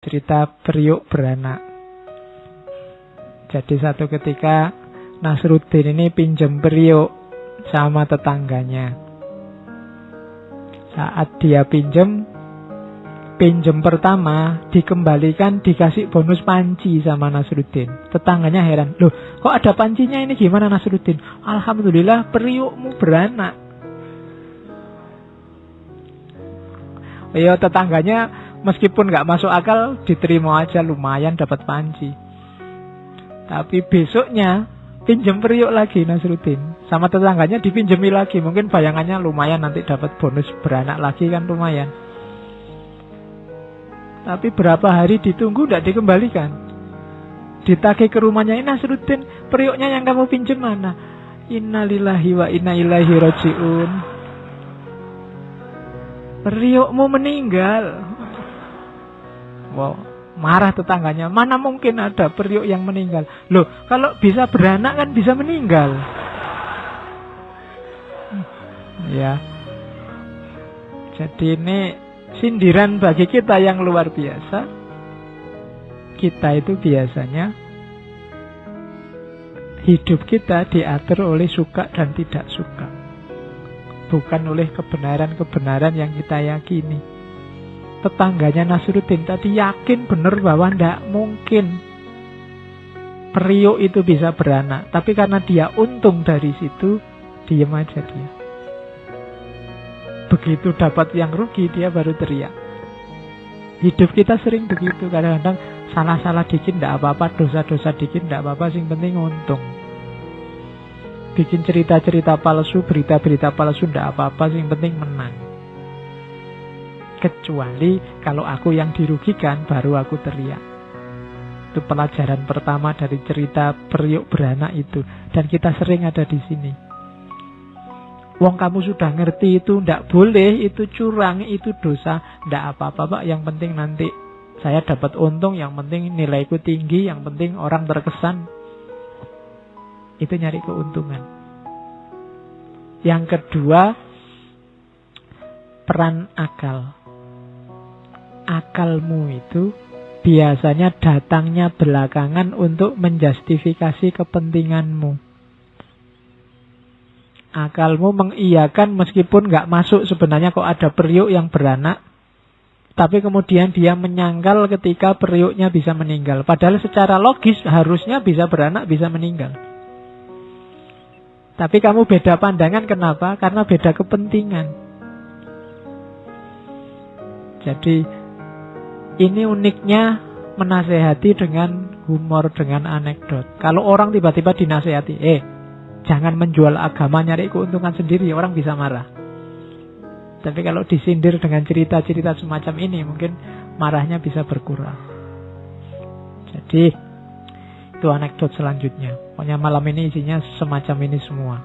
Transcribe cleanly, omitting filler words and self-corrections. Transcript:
cerita periuk beranak. Jadi satu ketika Nasruddin ini pinjam periuk sama tetangganya. Saat dia pinjam pertama dikembalikan, dikasih bonus panci sama Nasruddin. Tetangganya heran, loh kok ada pancinya ini, gimana Nasruddin? Alhamdulillah periukmu beranak. Ya tetangganya meskipun gak masuk akal, diterima aja, lumayan dapat panci. Tapi besoknya pinjam periuk lagi Nasruddin, sama tetangganya dipinjemi lagi. Mungkin bayangannya lumayan, nanti dapat bonus beranak lagi kan lumayan. Tapi berapa hari ditunggu tidak dikembalikan. Ditagih ke rumahnya, Nasruddin, periuknya yang kamu pinjam mana? Innalillahi wa inna ilaihi rajiun. Periukmu meninggal. Wow, marah tetangganya. Mana mungkin ada periuk yang meninggal? Loh, kalau bisa beranak kan bisa meninggal. Ya. Jadi ini sindiran bagi kita yang luar biasa. Kita itu biasanya hidup kita diatur oleh suka dan tidak suka, bukan oleh kebenaran-kebenaran yang kita yakini. Tetangganya Nasruddin tadi yakin benar bahwa tidak mungkin periuk itu bisa beranak, tapi karena dia untung dari situ, diam aja dia. Begitu dapat yang rugi, dia baru teriak. Hidup kita sering begitu. Kadang-kadang salah-salah dikit tidak apa-apa, dosa-dosa dikit tidak apa-apa, yang penting untung. Bikin cerita-cerita palsu, berita-berita palsu tidak apa-apa, yang penting menang. Kecuali kalau aku yang dirugikan, baru aku teriak. Itu pelajaran pertama dari cerita periuk beranak itu. Dan kita sering ada di sini. Wong kamu sudah ngerti itu ndak boleh, itu curang, itu dosa, ndak apa-apa Pak, yang penting nanti saya dapat untung, yang penting nilaiku tinggi, yang penting orang terkesan. Itu nyari keuntungan. Yang kedua, peran akal. Akalmu itu biasanya datangnya belakangan untuk menjustifikasi kepentinganmu. Akalmu mengiyakan meskipun gak masuk sebenarnya kok ada periuk yang beranak, tapi kemudian dia menyangkal ketika periuknya bisa meninggal. Padahal secara logis harusnya bisa beranak, bisa meninggal. Tapi kamu beda pandangan, kenapa? Karena beda kepentingan. Jadi ini uniknya menasehati dengan humor, dengan anekdot. Kalau orang tiba-tiba dinasehati, jangan menjual agama nyari keuntungan sendiri, orang bisa marah. Tapi kalau disindir dengan cerita-cerita semacam ini, mungkin marahnya bisa berkurang. Jadi itu anekdot selanjutnya. Pokoknya malam ini isinya semacam ini semua.